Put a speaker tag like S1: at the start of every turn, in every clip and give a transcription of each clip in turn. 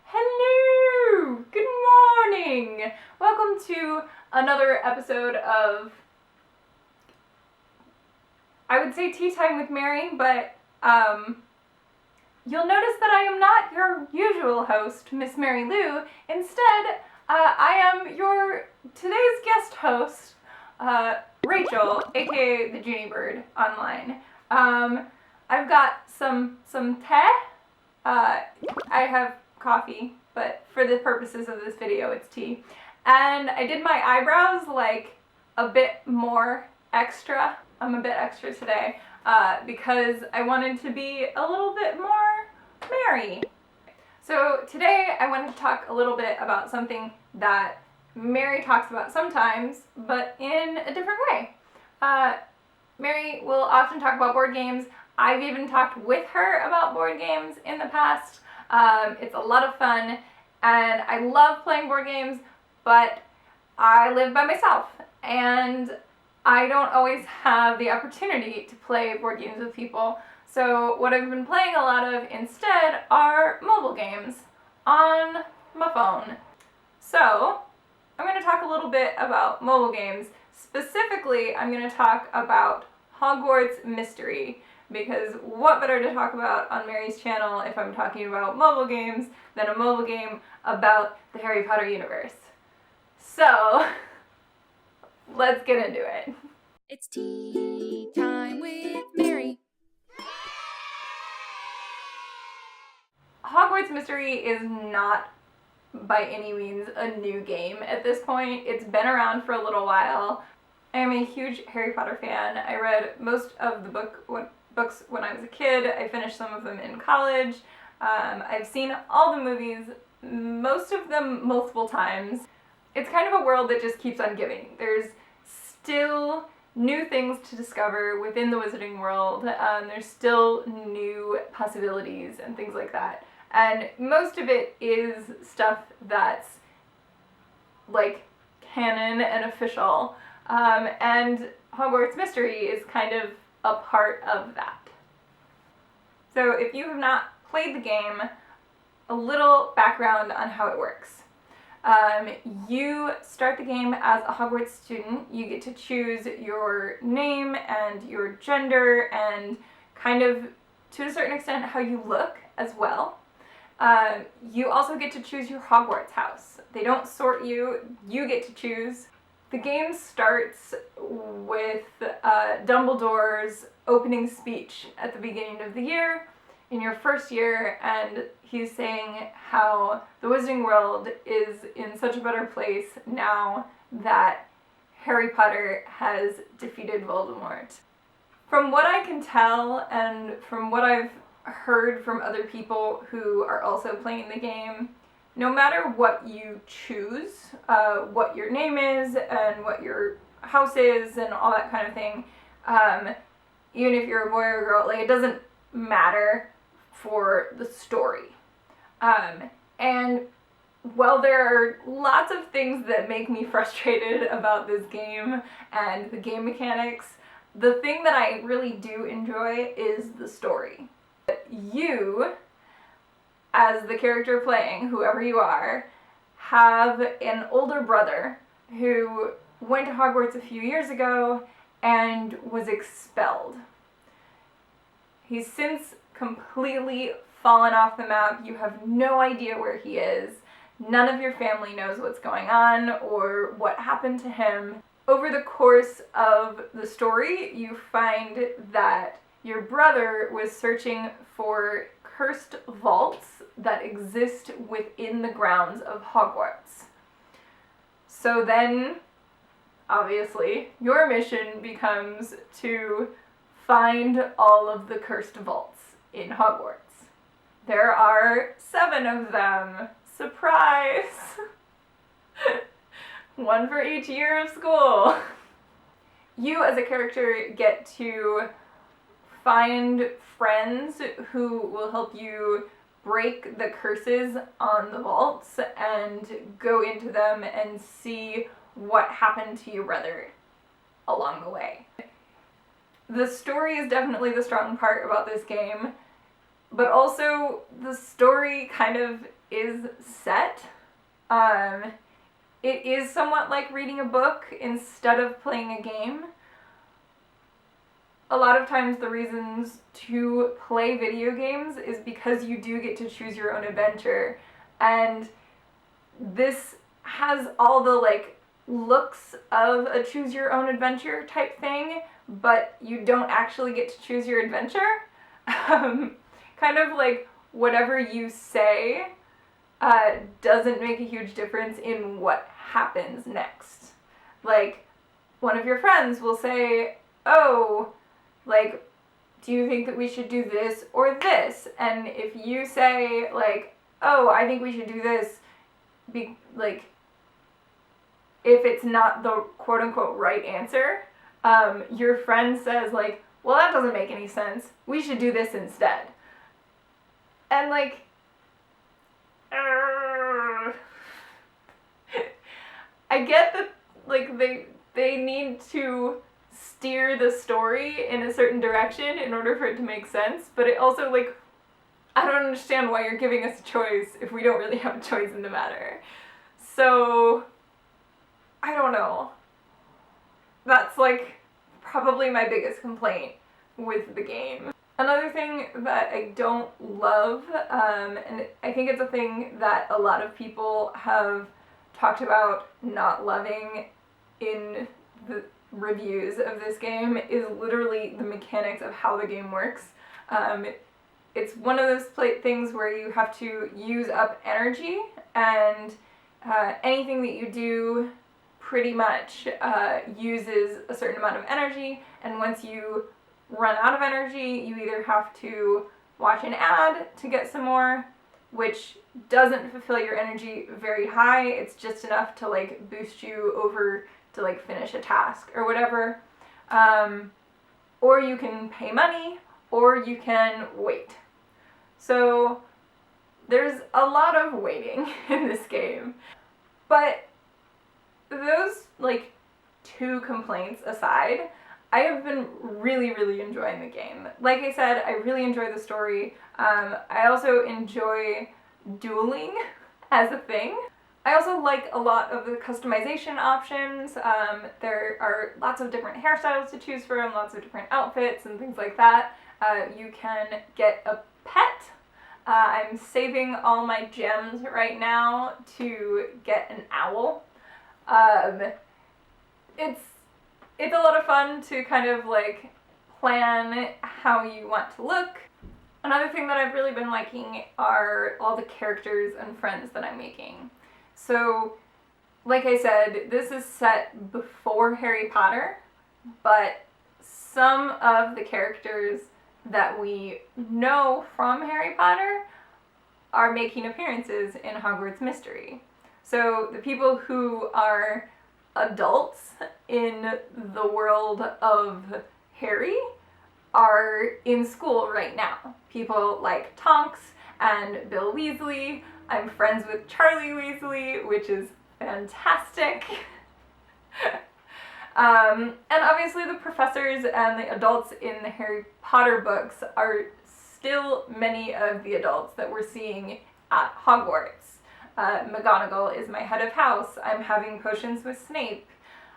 S1: Hello! Good morning! Welcome to another episode of, I would say Tea Time with Mary, but you'll notice that I am not your usual host, Miss Mary Lou. Instead, I am your today's guest host, Rachel, aka the Juniebird online. I've got some tea. I have coffee, but for the purposes of this video, it's tea. And I did my eyebrows like a bit more extra. I'm a bit extra today because I wanted to be a little bit more merry. So today I wanted to talk a little bit about something that Mary talks about sometimes, but in a different way. Mary will often talk about board games. I've even talked with her about board games in the past. It's a lot of fun, and I love playing board games, but I live by myself, and I don't always have the opportunity to play board games with people. So what I've been playing a lot of instead are mobile games on my phone. So I'm going to talk a little bit about mobile games. Specifically, I'm going to talk about Hogwarts Mystery, because what better to talk about on Mary's channel if I'm talking about mobile games than a mobile game about the Harry Potter universe. So, let's get into it.
S2: It's tea time with Mary.
S1: Hogwarts Mystery is not by any means a new game at this point. It's been around for a little while. I am a huge Harry Potter fan. I read most of the books when I was a kid. I finished some of them in college. I've seen all the movies, most of them multiple times. It's kind of a world that just keeps on giving. There's still new things to discover within the wizarding world. There's still new possibilities and things like that. And most of it is stuff that's like canon and official. And Hogwarts Mystery is kind of a part of that. So if you have not played the game, a little background on how it works. You start the game as a Hogwarts student. You get to choose your name and your gender and kind of, to a certain extent, how you look as well. You also get to choose your Hogwarts house. They don't sort you, you get to choose. The game starts with Dumbledore's opening speech at the beginning of the year, in your first year, and he's saying how the Wizarding World is in such a better place now that Harry Potter has defeated Voldemort. From what I can tell, and from what I've heard from other people who are also playing the game, no matter what you choose, what your name is and what your house is and all that kind of thing, even if you're a boy or a girl, like, it doesn't matter for the story. And while there are lots of things that make me frustrated about this game and the game mechanics, the thing that I really do enjoy is the story. You, as the character playing, whoever you are, have an older brother who went to Hogwarts a few years ago and was expelled. He's since completely fallen off the map. You have no idea where he is. None of your family knows what's going on or what happened to him. Over the course of the story, you find that your brother was searching for cursed vaults that exist within the grounds of Hogwarts. So then, obviously, your mission becomes to find all of the cursed vaults in Hogwarts. There are 7 of them. Surprise! One for each year of school. You as a character get to find friends who will help you break the curses on the vaults and go into them and see what happened to your brother along the way. The story is definitely the strong part about this game, but also the story kind of is set. It is somewhat like reading a book instead of playing a game. A lot of times the reasons to play video games is because you do get to choose your own adventure. And this has all the like looks of a choose your own adventure type thing, but you don't actually get to choose your adventure. Kind of like whatever you say doesn't make a huge difference in what happens next. Like, one of your friends will say, oh, like, do you think that we should do this or this? And if you say, like, oh, I think we should do this, like, if it's not the quote-unquote right answer, your friend says, like, well, that doesn't make any sense. We should do this instead. And, like, I get that, like, they need to steer the story in a certain direction in order for it to make sense, but it also, like, I don't understand why you're giving us a choice if we don't really have a choice in the matter. So, I don't know. That's, like, probably my biggest complaint with the game. Another thing that I don't love, and I think it's a thing that a lot of people have talked about not loving in the reviews of this game, is literally the mechanics of how the game works. It's one of those things where you have to use up energy, and anything that you do pretty much uses a certain amount of energy, and once you run out of energy, you either have to watch an ad to get some more, which doesn't fulfill your energy very high. It's just enough to like boost you over to like finish a task or whatever. Or you can pay money, or you can wait. So there's a lot of waiting in this game. But those like two complaints aside, I have been really, really enjoying the game. Like I said, I really enjoy the story. I also enjoy dueling as a thing. I also like a lot of the customization options. There are lots of different hairstyles to choose from, lots of different outfits and things like that. You can get a pet. I'm saving all my gems right now to get an owl. It's a lot of fun to kind of like plan how you want to look. Another thing that I've really been liking are all the characters and friends that I'm making. So, like I said, this is set before Harry Potter, but some of the characters that we know from Harry Potter are making appearances in Hogwarts Mystery. So the people who are adults in the world of Harry are in school right now. People like Tonks and Bill Weasley. I'm friends with Charlie Weasley, which is fantastic. And obviously the professors and the adults in the Harry Potter books are still many of the adults that we're seeing at Hogwarts. McGonagall is my head of house. I'm having potions with Snape.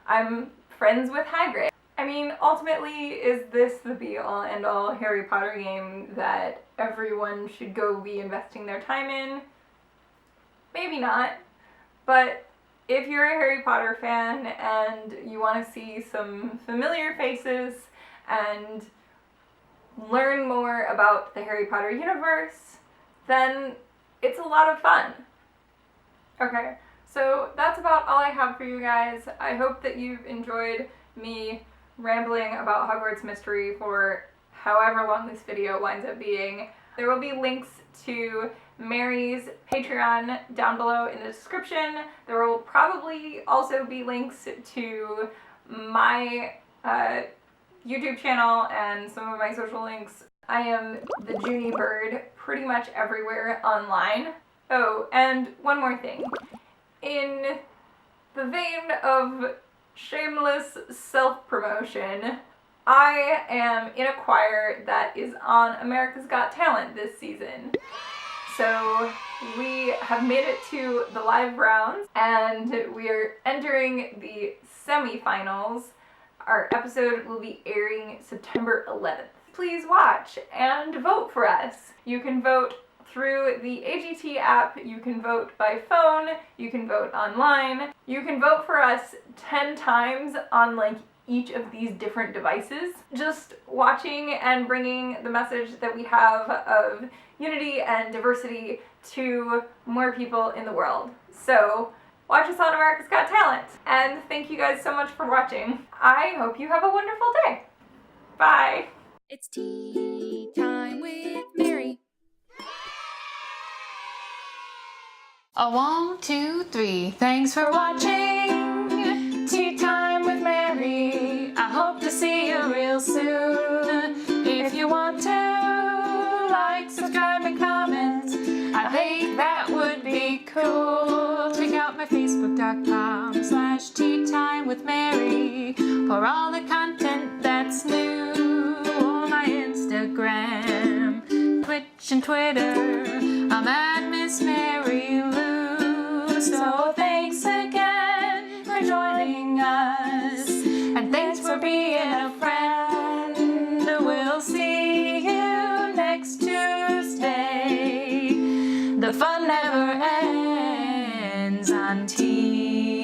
S1: I'm friends with Hagrid. I mean, ultimately, is this the be-all, end-all Harry Potter game that everyone should go be investing their time in? Maybe not. But if you're a Harry Potter fan and you want to see some familiar faces and learn more about the Harry Potter universe, then it's a lot of fun. Okay, so that's about all I have for you guys. I hope that you've enjoyed me rambling about Hogwarts Mystery for however long this video winds up being. There will be links to Mary's Patreon down below in the description. There will probably also be links to my YouTube channel and some of my social links. I am the thejuniebird pretty much everywhere online. Oh, and one more thing. In the vein of shameless self-promotion, I am in a choir that is on America's Got Talent this season. So we have made it to the live rounds and we are entering the semifinals. Our episode will be airing September 11th. Please watch and vote for us. You can vote through the AGT app, you can vote by phone, you can vote online. You can vote for us 10 times on each of these different devices. Just watching and bringing the message that we have of unity and diversity to more people in the world. So watch us on America's Got Talent. And thank you guys so much for watching. I hope you have a wonderful day. Bye.
S2: It's tea time with Mary.
S3: A 1, 2, 3. Thanks for watching Tea Time with Mary. I hope to see you real soon. If you want to like, subscribe, and comment, I think that would be cool. Check out my Facebook.com/Tea Time with Mary for all the content that's new. Or my Instagram, Twitch, and Twitter. I'm at Miss Mary Lou. So thanks again for joining us, and thanks for being a friend. We'll see you next Tuesday. The fun never ends on Tea